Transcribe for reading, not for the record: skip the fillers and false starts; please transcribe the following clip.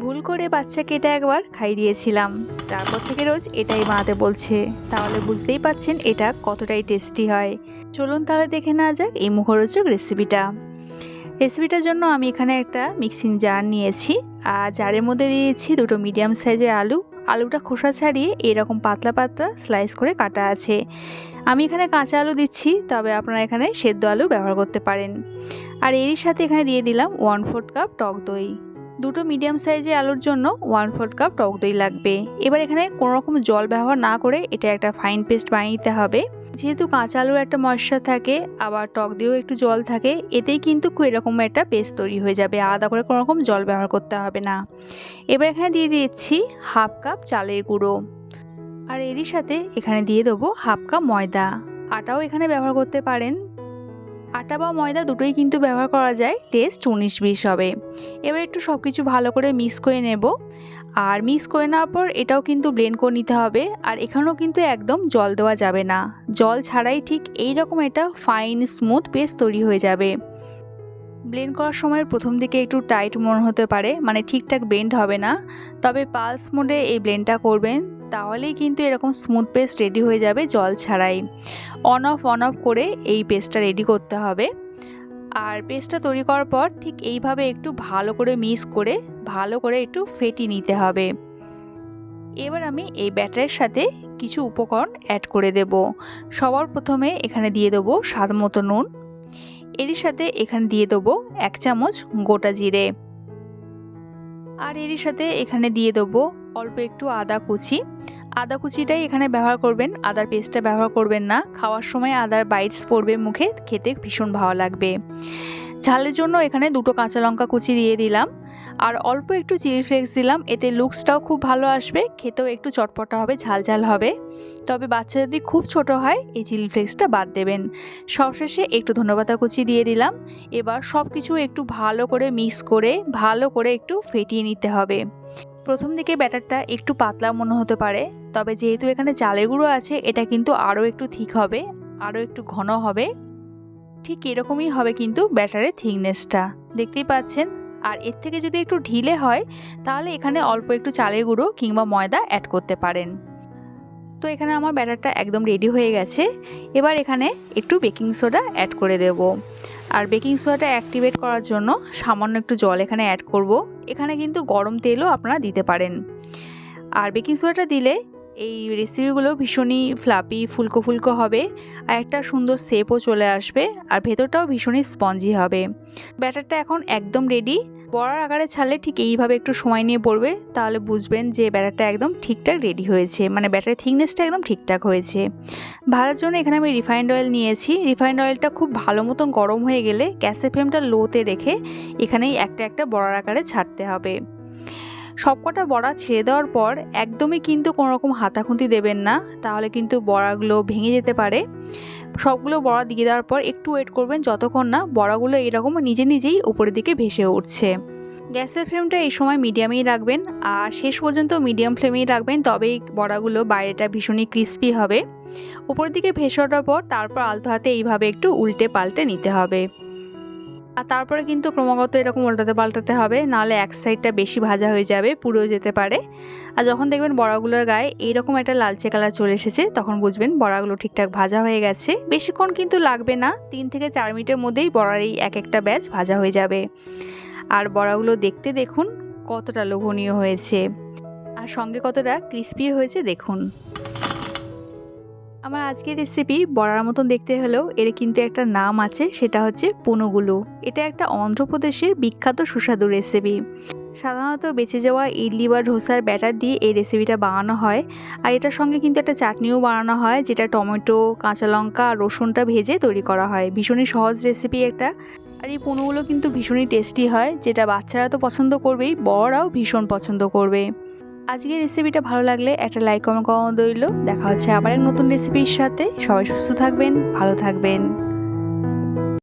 ভুল করে বাচ্চাকে এটা একবার খাইয়ে দিয়েছিলাম, তারপর থেকে রোজ এটাই বানাতে বলছে। তাহলে বুঝতেই পাচ্ছেন এটা কতটাই টেস্টি হয়। চলুন তাহলে দেখে নেওয়া যাক এই মুখরোচক রেসিপিটার জন্য আমি এখানে একটা মিক্সিং জার নিয়েছি, আর জারের মধ্যে দিয়েছি দুটো মিডিয়াম সাইজের আলুটা খোসা ছাড়িয়ে এরকম পাতলা পাতলা স্লাইস করে কাটা আছে। আমি এখানে কাঁচা আলু দিচ্ছি, তবে আপনারা এখানে সেদ্ধ আলু ব্যবহার করতে পারেন। আর এরই সাথে এখানে দিয়ে দিলাম 1/4 কাপ টক দই। দুটো মিডিয়াম সাইজের আলুর জন্য 1/4 কাপ টক দই লাগবে। এবার এখানে কোনো রকম জল ব্যবহার না করে এটা একটা ফাইন পেস্ট বানিয়ে নিতে হবে। যেহেতু কাঁচা আলুর একটা ময়েশ্চার থাকে, আবার টক দিয়েও একটু জল থাকে, এতেই কিন্তু এরকম একটা পেস্ট তৈরি হয়ে যাবে। আলাদা করে কোনো রকম জল ব্যবহার করতে হবে না। এবার এখানে দিয়ে দিচ্ছি 1/2 কাপ চালের গুঁড়ো, আর এরই সাথে এখানে দিয়ে দেবো 1/2 কাপ ময়দা। আটাও এখানে ব্যবহার করতে পারেন। আটা বা ময়দা দুটোই কিন্তু ব্যবহার করা যায়, টেস্ট 19-20 হবে। এবার একটু সব কিছু ভালো করে মিক্স করে নেব। আর মিক্স করে নেওয়ার পর এটাও কিন্তু ব্লেন্ড করে নিতে হবে। আর এখানেও কিন্তু একদম জল দেওয়া যাবে না, জল ছাড়াই ঠিক এই রকম একটা ফাইন স্মুথ পেস্ট তৈরি হয়ে যাবে। ব্লেন্ড করার সময় প্রথম দিকে একটু টাইট মনে হতে পারে, মানে ঠিকঠাক ব্লেন্ড হবে না, তবে পালস মোডে এই ব্লেন্ডটা করবেন, তাহলেই কিন্তু এরকম স্মুথ পেস্ট রেডি হয়ে যাবে জল ছাড়াই। অন অফ করে এই পেস্টটা রেডি করতে হবে। আর পেস্টটা তৈরি করার পর ঠিক এইভাবে একটু ভালো করে মিক্স করে ভালো করে একটু ফেটিয়ে নিতে হবে। এবার আমি এই ব্যাটারের সাথে কিছু উপকরণ অ্যাড করে দেব। সবার প্রথমে এখানে দিয়ে দেবো স্বাদ মতো নুন। এরই সাথে এখানে দিয়ে দেবো 1 চামচ গোটা জিরে। আর এরই সাথে এখানে দিয়ে দেবো অল্প একটু আদা কুচিটাই এখানে ব্যবহার করবেন, আদার পেস্টটা ব্যবহার করবেন না। খাওয়ার সময় আদার বাইটস পড়বে মুখে, খেতে ভীষণ ভালো লাগবে। ঝালের জন্য এখানে দুটো কাঁচা লঙ্কা কুচি দিয়ে দিলাম, আর অল্প একটু চিলি ফ্লেক্স দিলাম। এতে লুকসটাও খুব ভালো আসবে, খেতেও একটু চটপটা হবে, ঝাল হবে। তবে বাচ্চা যদি খুব ছোট হয় এই চিলি ফ্লেক্সটা বাদ দেবেন। সবশেষে একটু ধনেপাতা কুচি দিয়ে দিলাম। এবার সব কিছু একটু ভালো করে মিক্স করে ভালো করে একটু ফেটিয়ে নিতে হবে। প্রথম দিকে ব্যাটারটা একটু পাতলা মনে হতে পারে, তবে যেহেতু এখানে চালের গুঁড়ো আছে এটা কিন্তু আরও একটু থিক হবে, আরও একটু ঘন হবে। ঠিক এরকমই হবে কিন্তু ব্যাটারের থিকনেসটা, দেখতেই পাচ্ছেন। আর এর থেকে যদি একটু ঢিলে হয় তাহলে এখানে অল্প একটু চালের গুঁড়ো কিংবা ময়দা অ্যাড করতে পারেন। তো এখানে আমার ব্যাটারটা একদম রেডি হয়ে গেছে। এবার এখানে একটু বেকিং সোডা অ্যাড করে দেব। আর বেকিং সোডাটা অ্যাক্টিভেট করার জন্য সামান্য একটু জল এখানে অ্যাড করব। এখানে কিন্তু গরম তেলও আপনারা দিতে পারেন। আর বেকিং সোডাটা দিলে এই রেসিপিগুলো ভীষণই ফ্লাপি ফুলকো হবে, আর একটা সুন্দর শেপও চলে আসবে, আর ভেতরটাও ভীষণই স্পঞ্জি হবে। ব্যাটারটা এখন একদম রেডি। বড়ার আকারে ছাড়লে ঠিক এইভাবে একটু সময় নিয়ে পড়বে, তাহলে বুঝবেন যে ব্যাটারটা একদম ঠিকঠাক রেডি হয়েছে, মানে ব্যাটারের থিকনেসটা একদম ঠিকঠাক হয়েছে। ভাজার জন্য এখানে আমি রিফাইন্ড অয়েল নিয়েছি। রিফাইন্ড অয়েলটা খুব ভালো মতন গরম হয়ে গেলে গ্যাসের ফ্লেমটা লোতে রেখে এখানেই একটা বড়ার আকারে ছাড়তে হবে। সবকটা বড়া ছেড়ে দেওয়ার পর একদমই কিন্তু কোনো রকম হাতাখুঁতি দেবেন না, তাহলে কিন্তু বড়াগুলো ভেঙে যেতে পারে। সবগুলো বড়া দিয়ে দেওয়ার পর একটু ওয়েট করবেন যতক্ষণ না বড়াগুলো এরকম নিজেই উপরের দিকে ভেসে উঠছে। গ্যাসের ফ্লেমটা এই সময় মিডিয়ামেই রাখবেন, আর শেষ পর্যন্ত মিডিয়াম ফ্লেমেই রাখবেন, তবেই বড়াগুলো বাইরেটা ভীষণই ক্রিস্পি হবে। উপরের দিকে ভেসে ওঠার পর তারপর আলতো হাতে এইভাবে একটু উল্টে পাল্টে নিতে হবে। আর তারপরে কিন্তু ক্রমাগত এরকম উল্টাতে পাল্টাতে হবে, নাহলে এক সাইডটা বেশি ভাজা হয়ে যাবে, পুড়েও যেতে পারে। আর যখন দেখবেন বড়াগুলোর গায়ে এইরকম একটা লালচে কালার চলে এসেছে, তখন বুঝবেন বড়াগুলো ঠিকঠাক ভাজা হয়ে গেছে। বেশিক্ষণ কিন্তু লাগবে না, 3 থেকে 4 মিনিটের মধ্যেই বড়ার এই একটা ব্যাচ ভাজা হয়ে যাবে। আর বড়াগুলো দেখতে দেখুন কতটা লোভনীয় হয়েছে, আর সঙ্গে কতটা ক্রিস্পি হয়েছে দেখুন। আমার আজকের রেসিপি বড়ার মতন দেখতে হলেও এর কিন্তু একটা নাম আছে, সেটা হচ্ছে পুনুগুলু। এটা একটা অন্ধ্রপ্রদেশের বিখ্যাত সুস্বাদু রেসিপি। সাধারণত বেঁচে যাওয়া ইডলি বা ধোসার ব্যাটার দিয়ে এই রেসিপিটা বানানো হয়। আর এটার সঙ্গে কিন্তু একটা চাটনিও বানানো হয়, যেটা টমেটো, কাঁচা লঙ্কা আর রসুনটা ভেজে তৈরি করা হয়। ভীষণই সহজ রেসিপি একটা। আর এই পুনুগুলো কিন্তু ভীষণই টেস্টি হয়, যেটা বাচ্চারা তো পছন্দ করবেই, বড়রাও ভীষণ পছন্দ করবে। আজকের রেসিপিটা ভালো লাগলে একটা লাইক কমেন্ট রইল। দেখা হচ্ছে আবার এক নতুন রেসিপির সাথে। সবাই সুস্থ থাকবেন, ভালো থাকবেন।